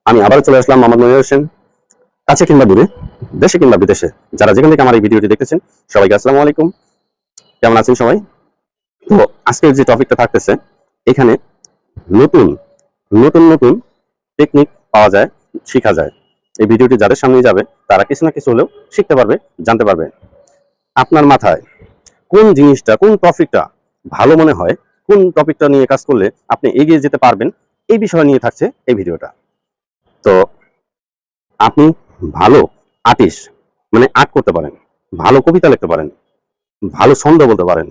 আমি আবার চলে আসলাম মোহাম্মদ মনির হোসেন। কাছে কিংবা দূরে, দেশে কিংবা বিদেশে, যারা যেখান থেকে আমার এই ভিডিওটি দেখতেছেন, সবাইকে আসসালামু আলাইকুম। কেমন আছেন সবাই? তো আজকের যে টপিকটা থাকতেছে, এখানে নতুন নতুন নতুন টেকনিক পাওয়া যায়, শেখা যায়। এই ভিডিওটি যাদের সামনে যাবে তারা কিছু না কিছু হলেও শিখতে পারবে, জানতে পারবে। আপনার মাথায় কোন জিনিসটা, কোন টপিকটা ভালো মনে হয়, কোন টপিকটা নিয়ে কাজ করলে আপনি এগিয়ে যেতে পারবেন, এই বিষয় নিয়ে থাকছে এই ভিডিওটা। তো আপনি ভালো আর্টিস্ট, মানে আর্ট করতে পারেন, ভালো কবিতা লিখতে পারেন, ভালো ছন্দ বলতে পারেন,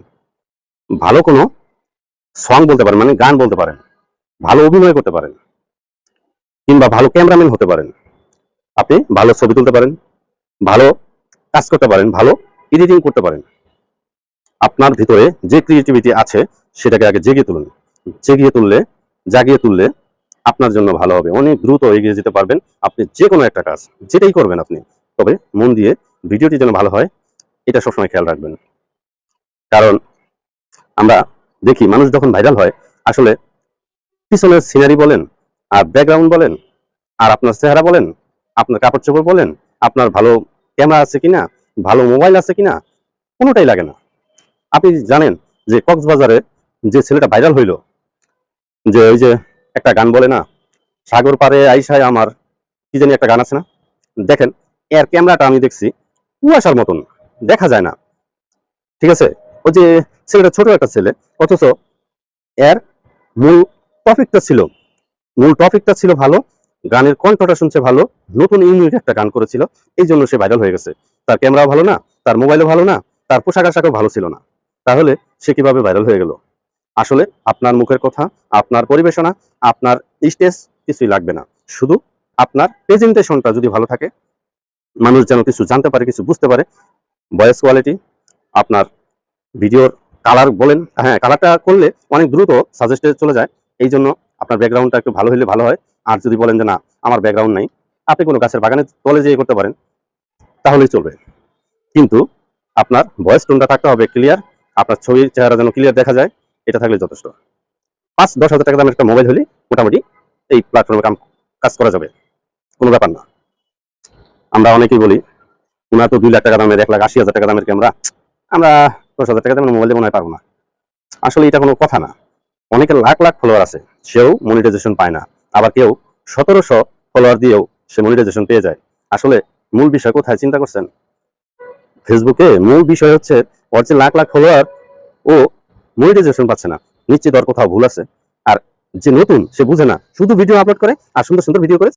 ভালো কোনো সং বলতে পারেন, মানে গান বলতে পারেন, ভালো অভিনয় করতে পারেন, কিংবা ভালো ক্যামেরাম্যান হতে পারেন, আপনি ভালো ছবি তুলতে পারেন, ভালো কাজ করতে পারেন, ভালো এডিটিং করতে পারেন। আপনার ভিতরে যে ক্রিয়েটিভিটি আছে সেটাকে আগে জেগে তুলুন। জাগিয়ে তুললে আপনার জন্য ভালো হবে, অনেক দ্রুত এগিয়ে যেতে পারবেন। আপনি যে কোনো একটা কাজ যেটাই করবেন আপনি, তবে মন দিয়ে ভিডিওটি যেন ভালো হয় এটা সবসময় খেয়াল রাখবেন। কারণ আমরা দেখি মানুষ যখন ভাইরাল হয়, আসলে পিছনের সিনারি বলেন, আর ব্যাকগ্রাউন্ড বলেন, আর আপনার চেহারা বলেন, আপনার কাপড় চোপড় বলেন, আপনার ভালো ক্যামেরা আছে কিনা, ভালো মোবাইল আছে কিনা, কোনোটাই লাগে না। আপনি জানেন যে কক্সবাজারে যে ছেলেটা ভাইরাল হইলো, যে ওই যে একটা গান বলে না, সাগর পারে আইসায় আমার, কি জানি একটা গান আছে না, দেখেন এর ক্যামেরাটা আমি দেখছি কুয়াশার মতন, দেখা যায় না। ঠিক আছে, ওই যে ছেলেটা ছোট একটা ছেলে, অথচ এর মূল টপিকটা ছিল ভালো, গানের কণ্ঠটা শুনছে ভালো, নতুন ইউনিক একটা গান করেছিল, এই জন্য সে ভাইরাল হয়ে গেছে। তার ক্যামেরাও ভালো না, তার মোবাইলও ভালো না, তার পোশাক আশাকও ভালো ছিল না, তাহলে সে কিভাবে ভাইরাল হয়ে গেল? আসলে আপনার মুখের কথা, আপনার পরিবেশনা, আপনার স্টেজ কিছুই লাগবে না, শুধু আপনার প্রেজেন্টেশনটা যদি ভালো থাকে, মানুষ যেন কিছু জানতে পারে, কিছু বুঝতে পারে। ভয়েস কোয়ালিটি, আপনার ভিডিওর কালার বলেন, হ্যাঁ কালারটা করলে অনেক দ্রুত সাজেস্টে চলে যায়, এই জন্য আপনার ব্যাকগ্রাউন্ডটা একটু ভালো হলে ভালো হয়। আর যদি বলেন যে না আমার ব্যাকগ্রাউন্ড নাই, আপনি কোনো গাছের বাগানের তলে যেয়ে করতে পারেন, তাহলেই চলবে। কিন্তু আপনার ভয়েস টোনটা থাকতে হবে ক্লিয়ার, আপনার ছবির চেহারা যেন ক্লিয়ার দেখা যায়, এটা থাকলে যথেষ্ট। 5-10 হাজার টাকা দামের একটা মোবাইল হলে মোটামুটি এই প্ল্যাটফর্মে কাজ করা যাবে, কোনো ব্যাপার না। আমরা অনেকেই বলি ওনার তো 2 লাখ টাকা দামের, 1,80,000 টাকা দামের ক্যামেরা, আমরা 10,000 টাকা দামের মোবাইল মনে হয় পারবো না। আসলে এটা কোনো কথা না। অনেকের লাখ লাখ ফলোয়ার আছে, সেও মনিটাইজেশন পায় না। আবার কেউ 1700 ফলোয়ার দিয়েও সে মনিটাইজেশন পেয়ে যায়। আসলে মূল বিষয় কোথায় চিন্তা করছেন? ফেসবুকে মূল বিষয় হচ্ছে ওর যে লাখ লাখ ফলোয়ার, ও মনিটাইজেশন পাচ্ছে না, নিশ্চিত ওর কোথাও ভুল আছে। আর যে নতুন সে বুঝে না, শুধু ভিডিও আপলোড করে আর সুন্দর সুন্দর ভিডিও করে